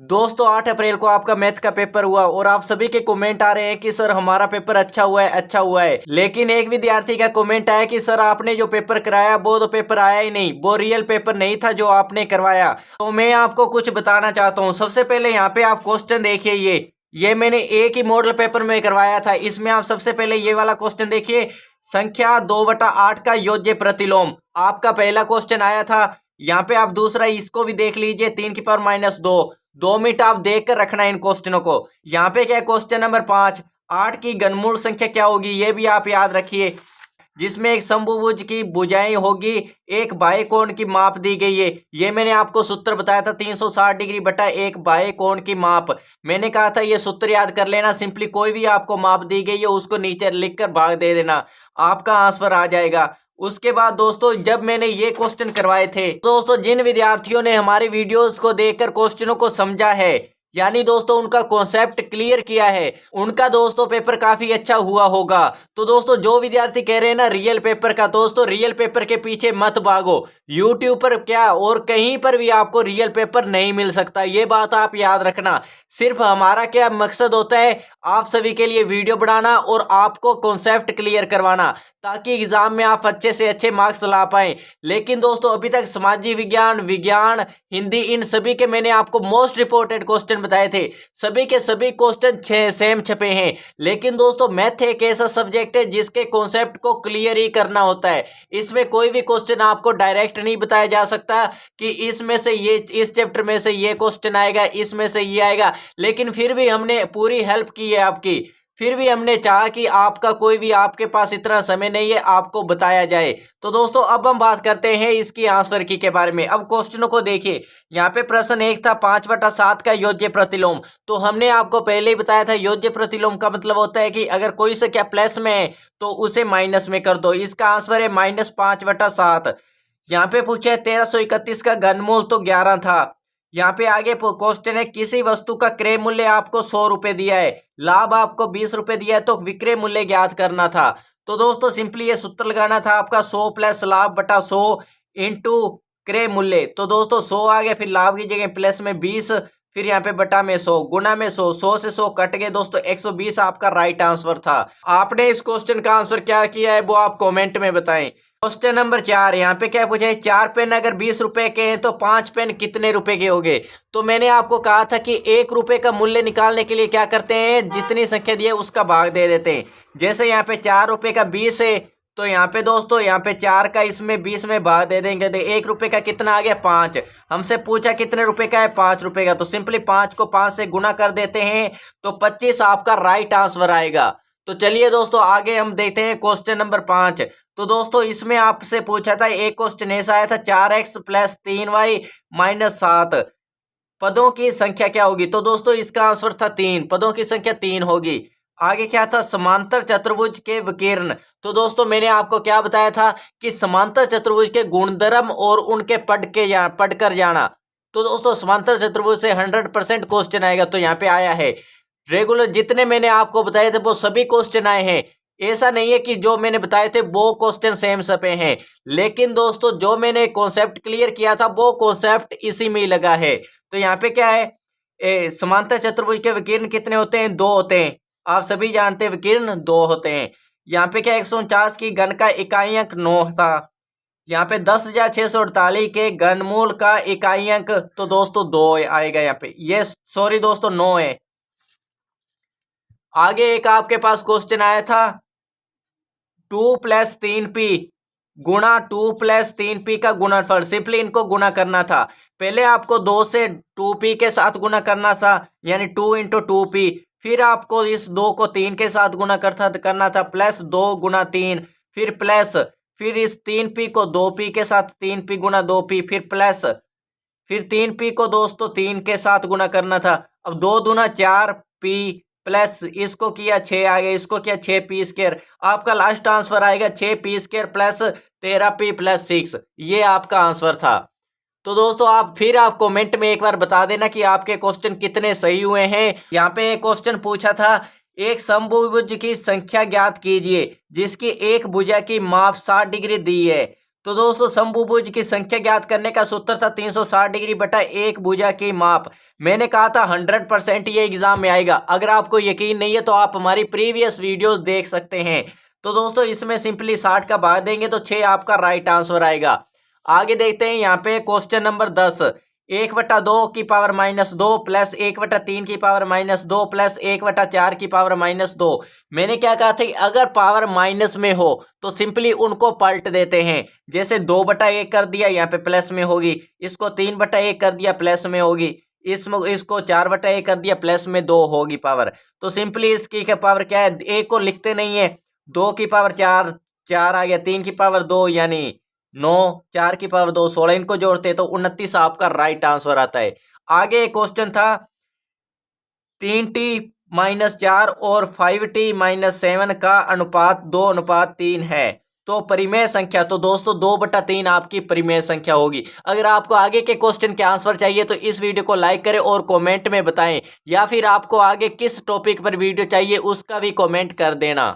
दोस्तों 8 अप्रैल को आपका मैथ का पेपर हुआ और आप सभी के कमेंट आ रहे हैं कि सर हमारा पेपर अच्छा हुआ है। लेकिन एक विद्यार्थी का कमेंट आया कि सर आपने जो पेपर कराया वो तो पेपर आया ही नहीं, वो रियल पेपर नहीं था जो आपने करवाया। तो मैं आपको कुछ बताना चाहता हूँ। सबसे पहले यहाँ पे आप क्वेश्चन देखिए, ये मैंने एक ही मॉडल पेपर में करवाया था। इसमें आप सबसे पहले ये वाला क्वेश्चन देखिए, संख्या 2/8 का योज्य प्रतिलोम आपका पहला क्वेश्चन आया था। यहाँ पे आप दूसरा इसको भी देख लीजिए, 3⁻²। 2 मिनट आप देख कर रखना इन क्वेश्चनों को। यहाँ पे क्या है, क्वेश्चन नंबर 5, 8 की घनमूल संख्या क्या होगी, ये भी आप याद रखिए। जिसमें एक समभुज की भुजाएं होगी, एक बाह्य कोण की माप दी गई है। ये मैंने आपको सूत्र बताया था, 360 डिग्री बटा एक बाह्य कोण की माप। मैंने कहा था ये सूत्र याद कर लेना। सिंपली कोई भी आपको माप दी गई है उसको नीचे लिखकर भाग दे देना, आपका आंसर आ जाएगा। उसके बाद दोस्तों जब मैंने ये क्वेश्चन करवाए थे, दोस्तों जिन विद्यार्थियों ने हमारी वीडियोस को देखकर क्वेश्चनों को समझा है, यानी दोस्तों उनका कॉन्सेप्ट क्लियर किया है, उनका दोस्तों पेपर काफी अच्छा हुआ होगा। तो दोस्तों जो विद्यार्थी कह रहे हैं ना रियल पेपर का, दोस्तों रियल पेपर के पीछे मत भागो। यूट्यूब पर क्या और कहीं पर भी आपको रियल पेपर नहीं मिल सकता, ये बात आप याद रखना। सिर्फ हमारा क्या मकसद होता है, आप सभी के लिए वीडियो बनाना और आपको कॉन्सेप्ट क्लियर करवाना, ताकि एग्जाम में आप अच्छे से अच्छे मार्क्स ला पाए। लेकिन दोस्तों अभी तक सामाजिक विज्ञान, विज्ञान, हिंदी, इन सभी के मैंने आपको मोस्ट इंपोर्टेंट क्वेश्चन बताए थे। सभी के सभी क्वेश्चन सेम छपे हैं। लेकिन दोस्तों मैथ एक ऐसा सब्जेक्ट है जिसके कॉन्सेप्ट को क्लियर ही करना होता है। इसमें कोई भी क्वेश्चन आपको डायरेक्ट नहीं बताया जा सकता कि इसमें से ये, इस चैप्टर में से ये क्वेश्चन आएगा, इसमें से ये आएगा। लेकिन फिर भी हमने पूरी हेल्प की है आपकी। फिर भी हमने चाहा कि आपका कोई भी, आपके पास इतना समय नहीं है, आपको बताया जाए। तो दोस्तों अब हम बात करते हैं इसकी आंसर की के बारे में। अब क्वेश्चनों को देखिए। यहाँ पे प्रश्न एक था 5/7 का योज्य प्रतिलोम। तो हमने आपको पहले ही बताया था योज्य प्रतिलोम का मतलब होता है कि अगर कोई संख्या प्लस में है तो उसे माइनस में कर दो। इसका आंसर है -5/7। यहाँ पे पूछा है 1331 का घनमूल, तो 11 था। यहाँ पे आगे क्वेश्चन है, किसी वस्तु का क्रय मूल्य आपको 100 रुपए दिया है, लाभ आपको 20 रुपए दिया है, तो विक्रय मूल्य ज्ञात करना था। तो दोस्तों सिंपली ये सूत्र लगाना था आपका 100 प्लस लाभ बटा 100 इंटू क्रय मूल्य। तो दोस्तों 100 आ गया, फिर लाभ की जगह प्लस में 20, फिर यहाँ पे बटा में 100, गुना में 100, 100 से 100 कट गए दोस्तों, 120 आपका राइट आंसर था। आपने इस क्वेश्चन का आंसर क्या किया है वो आप कमेंट में बताएं। क्वेश्चन नंबर 4, यहाँ पे क्या पूछा है, 4 पेन अगर 20 रुपए के हैं तो 5 पेन कितने रुपए के होंगे। तो मैंने आपको कहा था कि 1 रुपए का मूल्य निकालने के लिए क्या करते हैं, जितनी संख्या दी है उसका भाग दे देते हैं। जैसे यहाँ पे 4 रुपए का 20 है, तो यहाँ पे दोस्तों यहाँ पे 4 का इसमें 20 में भाग दे देंगे, तो 1 रुपए का कितना आ गया, 5। हमसे पूछा कितने रुपए का है, 5 रुपए का, तो सिंपली 5 को 5 से गुना कर देते हैं, तो 25 आपका राइट आंसर आएगा। तो चलिए दोस्तों आगे हम देखते हैं क्वेश्चन नंबर 5। तो दोस्तों इसमें आपसे पूछा था, एक क्वेश्चन ऐसा आया था, 4x + 3y - 7 पदों की संख्या क्या होगी। तो दोस्तों इसका आंसर था 3, पदों की संख्या 3 होगी। आगे क्या था, समांतर चतुर्भुज के विकर्ण। तो दोस्तों मैंने आपको क्या बताया था कि समांतर चतुर्भुज के गुणधर्म और उनके पढ़कर जाना। तो दोस्तों समांतर चतुर्भुज से 100% क्वेश्चन आएगा, तो यहाँ पे आया है। रेगुलर जितने मैंने आपको बताए थे वो सभी क्वेश्चन आए हैं। ऐसा नहीं है कि जो मैंने बताए थे वो क्वेश्चन सेम सपे हैं, लेकिन दोस्तों जो मैंने कॉन्सेप्ट क्लियर किया था वो कॉन्सेप्ट इसी में ही लगा है। तो यहाँ पे क्या है, समांतर चतुर्भुज के विकर्ण कितने होते हैं, 2 होते हैं। आप सभी जानते हैं विकर्ण 2 होते हैं। यहाँ पे क्या 149 की घन का इकाई अंक 9 था। यहाँ पे 10,648 के घनमूल का इकाई अंक, तो दोस्तों 2 आएगा यहाँ पे, ये सॉरी दोस्तों 9 है। आगे एक आपके पास क्वेश्चन आया था, 2 + 3p गुणा 2 + 3p का गुणनफल। सिंपली इनको गुणा करना था। पहले आपको 2 से 2p के साथ गुणा करना था, यानी 2 × 2p। फिर आपको इस 2 को 3 के साथ गुणा करना था, प्लस 2 × 3, फिर प्लस, फिर इस 3p को 2p के साथ 3p × 2p, फिर प्लस, फिर 3p को दोस्तों 3 के साथ गुणा करना था। अब 2 दूना 4p प्लस इसको किया 6 आ गया, इसको किया 6p²। आपका लास्ट आंसर आएगा 6p² प्लस 13p + 6। ये आपका आंसर था। तो दोस्तों आप कमेंट में एक बार बता देना कि आपके क्वेश्चन कितने सही हुए हैं। यहाँ पे एक क्वेश्चन पूछा था, एक समभुज की संख्या ज्ञात कीजिए जिसकी एक भुजा की माप 60 डिग्री दी है। तो दोस्तों समभुज की संख्या ज्ञात करने का सूत्र था 360 डिग्री बटा एक भुजा की माप। मैंने कहा था 100% ये एग्जाम में आएगा। अगर आपको यकीन नहीं है तो आप हमारी प्रीवियस वीडियोस देख सकते हैं। तो दोस्तों इसमें सिंपली 60 का भाग देंगे तो 6 आपका राइट आंसर आएगा। आगे देखते हैं यहाँ पे क्वेश्चन नंबर 10। 1/2 की पावर -2 प्लस 1/3 की पावर -2 प्लस 1/4 की पावर -2। मैंने क्या कहा था कि अगर पावर माइनस में हो तो सिंपली उनको पलट देते हैं। जैसे 2/1 कर दिया, यहाँ पे प्लस में होगी। इसको 3/1 कर दिया, प्लस में होगी। इसको 4/1 कर दिया, प्लस में 2 होगी पावर। तो सिंपली इसकी पावर क्या है, एक को लिखते नहीं है। 2 की पावर 4, 4 आ गया। 3 की पावर 2 यानी 9, 4 की पावर 2 16, इनको जोड़ते हैं तो 29 आपका राइट आंसर आता है। आगे क्वेश्चन था 3t-4 और 5t-7 का अनुपात 2:3 है। तो परिमेय संख्या, तो दोस्तों 2/3 आपकी परिमेय संख्या होगी। अगर आपको आगे के क्वेश्चन के आंसर चाहिए तो इस वीडियो को लाइक करें और कमेंट में बताएं, या फिर आपको आगे किस टॉपिक पर वीडियो चाहिए उसका भी कमेंट कर देना।